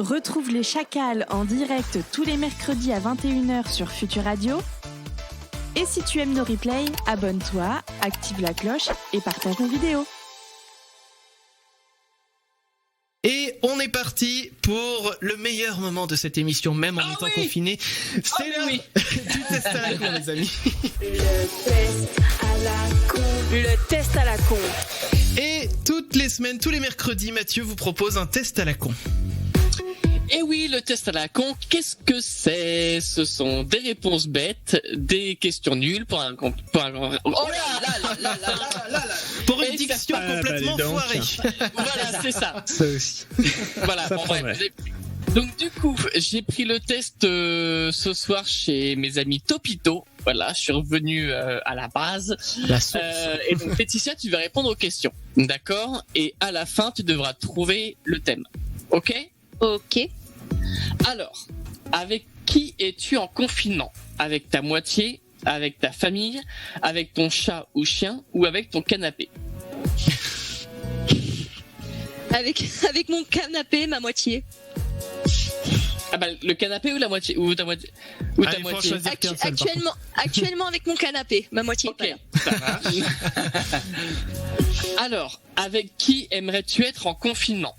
Retrouve les Chacals en direct tous les mercredis à 21h sur Futur Radio. Et si tu aimes nos replays, abonne-toi, active la cloche et partage nos vidéos. Et on est parti pour le meilleur moment de cette émission, même en étant confiné. C'est l'heure du test à la con, les amis. Le test à la con. Le test à la con. Et toutes les semaines, tous les mercredis, Mathieu vous propose un test à la con. Et oui, le test à la con, qu'est-ce que c'est ? Ce sont des réponses bêtes, des questions nulles pour un oh là pour une diction complètement foirée. Voilà, c'est ça. Ça aussi. Voilà, Ça bon, bref. promet. Donc du coup, j'ai pris le test ce soir chez mes amis Topito. Voilà, je suis revenu à la base. La source. Et donc Laetitia, tu vas répondre aux questions, d'accord ? Et à la fin, tu devras trouver le thème. Ok ? Ok. Alors, avec qui es-tu en confinement ? Avec ta moitié, avec ta famille, avec ton chat ou chien ou avec ton canapé ? Avec mon canapé, ma moitié. Ah bah le canapé ou la moitié ou ta moitié ou ta Allez, faut en moitié. choisir qu'un seul, par contre. Actuellement avec mon canapé, ma moitié. Ok, ça marche. Alors, avec qui aimerais-tu être en confinement ?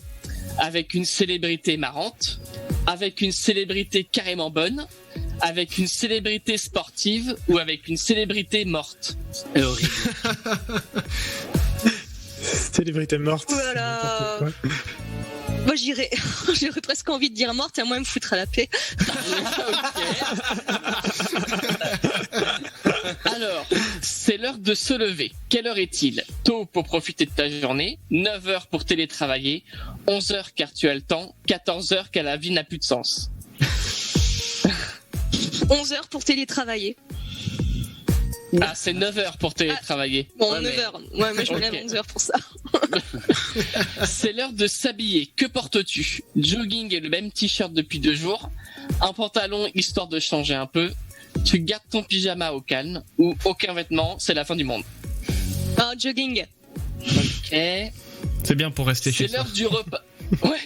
Avec une célébrité marrante, avec une célébrité carrément bonne, avec une célébrité sportive ou avec une célébrité morte ? C'est horrible. Célébrité morte. Voilà. Moi j'irais presque envie de dire morte, à moi me foutre à la paix. Alors, c'est l'heure de se lever. Quelle heure est-il ? Tôt pour profiter de ta journée, 9h pour télétravailler, 11h car tu as le temps, 14h car la vie n'a plus de sens. 11h pour télétravailler. Ah, c'est 9h pour télétravailler. Bon, Ouais, 9h. Ouais, mais je me lève Ok. 11h pour ça. C'est l'heure de s'habiller. Que portes-tu ? Jogging et le même t-shirt depuis 2 jours, un pantalon histoire de changer un peu, tu gardes ton pyjama au calme ou aucun vêtement, c'est la fin du monde. Ah, jogging. Ok. C'est bien pour rester chez C'est soi. l'heure du repas. Ouais.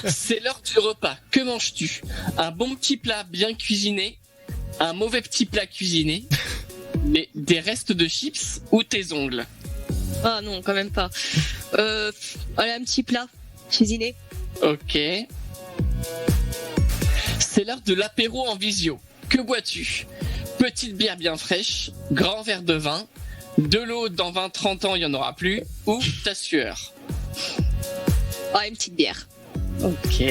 C'est l'heure du repas. Que manges-tu ? Un bon petit plat bien cuisiné, un mauvais petit plat cuisiné, des restes de chips ou tes ongles ? Ah non, quand même pas. Allez, un petit plat cuisiné. Ok. C'est l'heure de l'apéro en visio. Que bois-tu ? Petite bière bien fraîche, grand verre de vin, de l'eau dans 20-30 ans il n'y en aura plus, ou ta sueur ? Ah, une petite bière. Ok.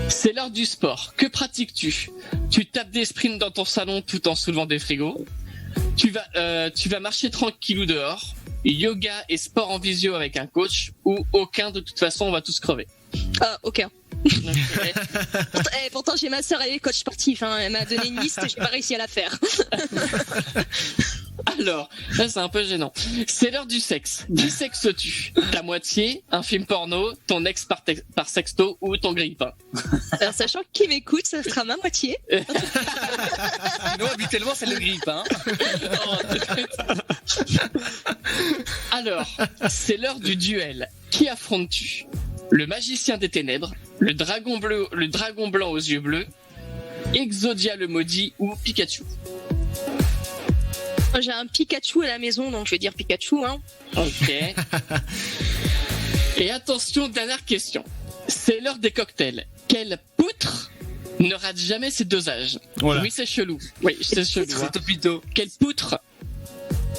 C'est l'heure du sport. Que pratiques-tu ? Tu tapes des sprints dans ton salon tout en soulevant des frigos. Tu vas marcher tranquillou dehors. Yoga et sport en visio avec un coach ou aucun, de toute façon on va tous crever. Ah, aucun. Ok. Pourtant j'ai ma sœur, elle est coach sportif, hein. Elle m'a donné une liste, j'ai pas réussi à la faire. Alors, là c'est un peu gênant. C'est l'heure du sexe. Qui sexes-tu ? Ta moitié, un film porno, ton ex par sexto ou ton grille-pain ? Alors sachant que qui m'écoute, ça sera ma moitié. Sinon, habituellement, c'est le grippe, hein. Alors, c'est l'heure du duel. Qui affrontes-tu ? Le magicien des ténèbres, le dragon blanc aux yeux bleus, Exodia le maudit ou Pikachu ? J'ai un Pikachu à la maison, donc je vais dire Pikachu, hein. Ok. Et attention, dernière question. C'est l'heure des cocktails. Quelle poutre ne rate jamais ses dosages ? Voilà. Oui, c'est chelou. Oui, c'est chelou. hein. C'est Topito. Quelle poutre ?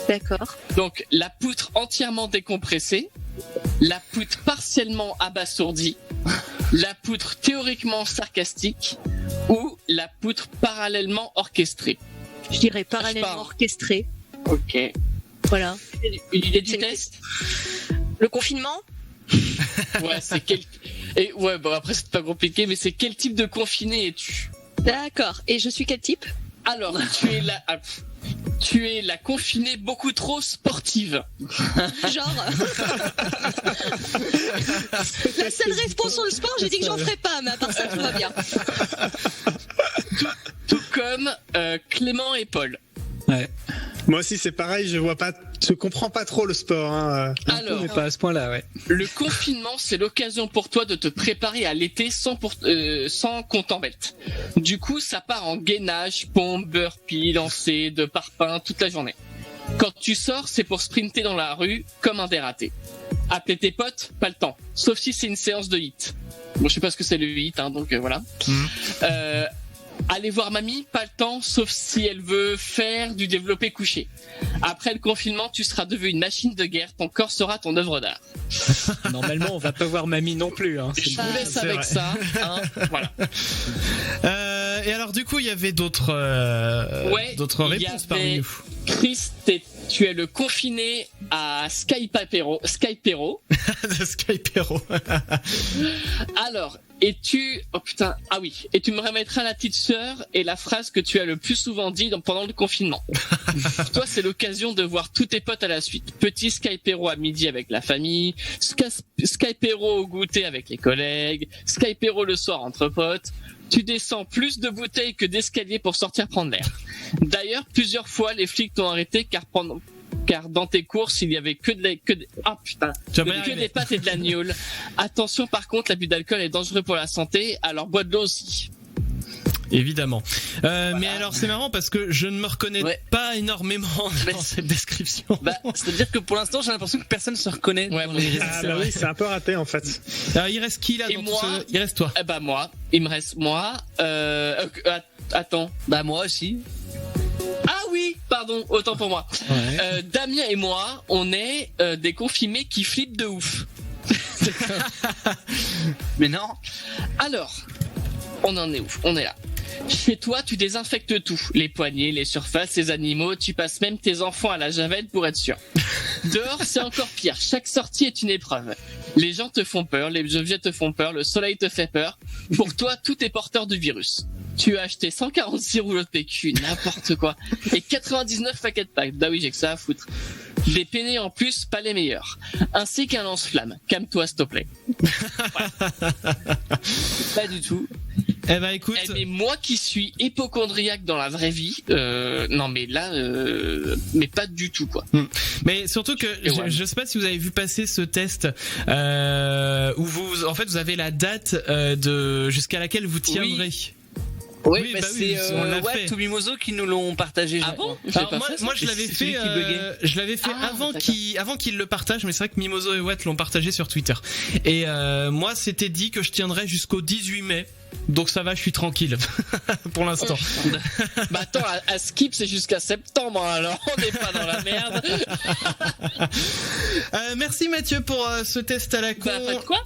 D'accord. Donc, la poutre entièrement décompressée, la poutre partiellement abasourdie, la poutre théoriquement sarcastique ou la poutre parallèlement orchestrée. Je dirais parallèlement pars. orchestré. Ok. Voilà. Une idée du C'est- test ? Le confinement ? Ouais, c'est quel... Et ouais, bon après c'est pas compliqué, mais c'est quel type de confiné es-tu ? D'accord. Et je suis quel type ? Alors, tu es la confinée beaucoup trop sportive. Genre. La seule réponse sur le sport, j'ai dit que j'en ferais pas, mais à part ça, tout va bien. Tout comme Clément et Paul. Ouais. Moi aussi, c'est pareil, je comprends pas trop le sport. Hein. Alors, Mais pas à ce point-là, ouais. le confinement, c'est l'occasion pour toi de te préparer à l'été sans qu'on t'embête. Du coup, ça part en gainage, pompe, burpee, lancer, de parpaing toute la journée. Quand tu sors, c'est pour sprinter dans la rue comme un dératé. Appeler tes potes, pas le temps. Sauf si c'est une séance de hit. Bon, je sais pas ce que c'est le hit, hein, donc voilà. Aller voir mamie, pas le temps, sauf si elle veut faire du développé couché. Après le confinement, tu seras devenu une machine de guerre, ton corps sera ton œuvre d'art. Normalement, on va pas voir mamie non plus. Hein. Je vous laisse avec vrai. ça, hein, voilà. Et alors du coup il y avait d'autres il y réponses parmi avait nous. Chris, tu es le confiné à Skypero. De Skypero. Alors, et tu me remettras la petite sœur et la phrase que tu as le plus souvent dit pendant le confinement. Toi, c'est l'occasion de voir tous tes potes à la suite. Petit Skypero à midi avec la famille, Skypero au goûter avec les collègues, Skypero le soir entre potes. Tu descends plus de bouteilles que d'escaliers pour sortir prendre l'air. D'ailleurs, plusieurs fois, les flics t'ont arrêté car dans tes courses, il y avait que des pâtes et de l'agneau. Attention, par contre, l'abus d'alcool est dangereux pour la santé, alors bois de l'eau aussi. Évidemment. Mais alors c'est marrant parce que je ne me reconnais pas énormément Mais dans cette description. C'est-à-dire que pour l'instant, j'ai l'impression que personne se reconnaît. Ouais, dans les Ah bah oui, c'est un peu raté en fait. Alors il reste qui là Et dans moi tout ce... Il reste toi. Il me reste moi. Attends. Bah moi aussi. Ah oui, pardon, autant pour moi. Ouais. Damien et moi, on est des confirmés qui flippent de ouf. Mais non. Alors, on en est où? On est là. Chez toi, tu désinfectes tout. Les poignées, les surfaces, les animaux, tu passes même tes enfants à la javel pour être sûr. Dehors, c'est encore pire. Chaque sortie est une épreuve. Les gens te font peur, les objets te font peur, le soleil te fait peur. Pour toi, tout est porteur du virus. Tu as acheté 146 rouleaux de PQ, n'importe quoi. Et 99 paquets de packs. Bah oui, j'ai que ça à foutre. Des peinés en plus, pas les meilleurs. Ainsi qu'un lance-flamme. Calme-toi, s'il te plaît. Pas du tout. Eh ben écoute. Mais moi qui suis hypochondriaque dans la vraie vie, non mais là, mais pas du tout quoi. Mais surtout que je sais pas si vous avez vu passer ce test où vous avez la date de jusqu'à laquelle vous tiendrez. Oui, bah c'est on l'a fait. Watt ou Mimoso qui nous l'ont partagé. Ah bon? Alors moi je l'avais fait, je l'avais fait avant qu'il le partage, mais c'est vrai que Mimoso et Watt l'ont partagé sur Twitter. Et moi c'était dit que je tiendrais jusqu'au 18 mai. Donc ça va, je suis tranquille pour l'instant. Bah attends, à Skip c'est jusqu'à septembre, alors on n'est pas dans la merde. Merci Mathieu pour ce test à la con. Bah, pas de quoi.